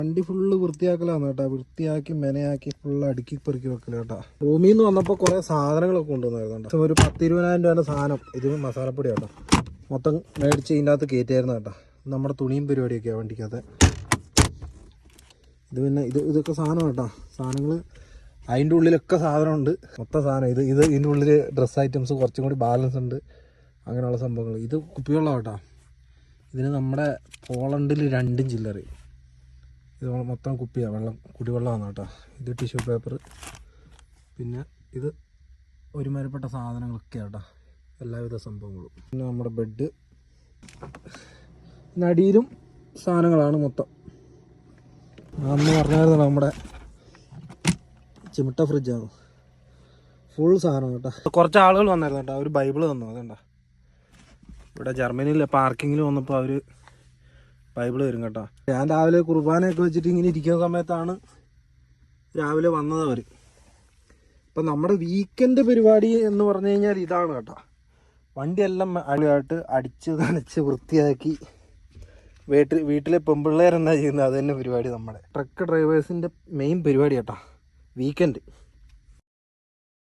വണ്ടി ഫുള്ള് വൃത്തിയാക്കലാണ് കേട്ടോ. വൃത്തിയാക്കി മെനയാക്കി ഫുള്ള് അടുക്കി പെറുക്കി വെക്കല കേട്ടോ. റൂമിൽ നിന്ന് വന്നപ്പോൾ കുറേ സാധനങ്ങളൊക്കെ കൊണ്ടുവന്നായിരുന്നു. ഒരു 10-20,000 രൂപയുടെ സാധനം. ഇത് മസാലപ്പൊടി കേട്ടോ. മൊത്തം മേടിച്ച് ഇതിൻ്റെ അകത്ത് കയറ്റിയായിരുന്നു കേട്ടോ. നമ്മുടെ തുണിയും പരിപാടിയൊക്കെയാണ് വണ്ടിക്കകത്ത്. ഇത് പിന്നെ ഇതൊക്കെ സാധനം കേട്ടോ. സാധനങ്ങൾ അതിൻ്റെ ഉള്ളിലൊക്കെ സാധനമുണ്ട്. മൊത്തം സാധനം ഇത് ഇതിൻ്റെ ഉള്ളിൽ ഡ്രസ്സ് ഐറ്റംസ് കുറച്ചും കൂടി ബാലൻസ് ഉണ്ട്. അങ്ങനെയുള്ള സംഭവങ്ങൾ. ഇത് കുപ്പിവെള്ളം കേട്ടോ. ഇതിന് നമ്മുടെ പോളണ്ടിൽ 2 ചില്ലറ. ഇത് മൊത്തം കുപ്പിയാണ്, വെള്ളം, കുടിവെള്ളമാണ് കേട്ടോ. ഇത് ടിഷ്യൂ പേപ്പർ, പിന്നെ ഇത് ഒരുമാതിരിപ്പെട്ട സാധനങ്ങളൊക്കെ കേട്ടോ, എല്ലാവിധ സംഭവങ്ങളും. പിന്നെ നമ്മുടെ ബെഡ്, നടിയിലും സാധനങ്ങളാണ് മൊത്തം. അന്ന് പറഞ്ഞായിരുന്നു നമ്മുടെ ചിമിട്ട ഫ്രിഡ്ജാണ്, ഫുൾ സാധനം കേട്ടോ. കുറച്ച് ആളുകൾ വന്നായിരുന്നു കേട്ടോ. ഒരു ബൈബിള് തന്നു. അതുകൊണ്ടാ ഇവിടെ ജർമ്മനിയിൽ പാർക്കിങ്ങിൽ വന്നപ്പോൾ അവർ ബൈബിള് വരും കേട്ടോ. ഞാൻ രാവിലെ കുർബാനയൊക്കെ വെച്ചിട്ട് ഇങ്ങനെ ഇരിക്കുന്ന സമയത്താണ് രാവിലെ വന്നത് അവർ. ഇപ്പം നമ്മുടെ വീക്കെൻഡ് പരിപാടി എന്ന് പറഞ്ഞു കഴിഞ്ഞാൽ ഇതാണ് കേട്ടോ. വണ്ടിയെല്ലാം അടിയായിട്ട് അടിച്ച് നനച്ച് വൃത്തിയാക്കി വീട്ടിലെ പെമ്പിള്ളേരെന്താ ചെയ്യുന്നത് അത് തന്നെ പരിപാടി. നമ്മുടെ ട്രക്ക് ഡ്രൈവേഴ്സിൻ്റെ മെയിൻ പരിപാടി കേട്ടോ വീക്കെൻഡ്.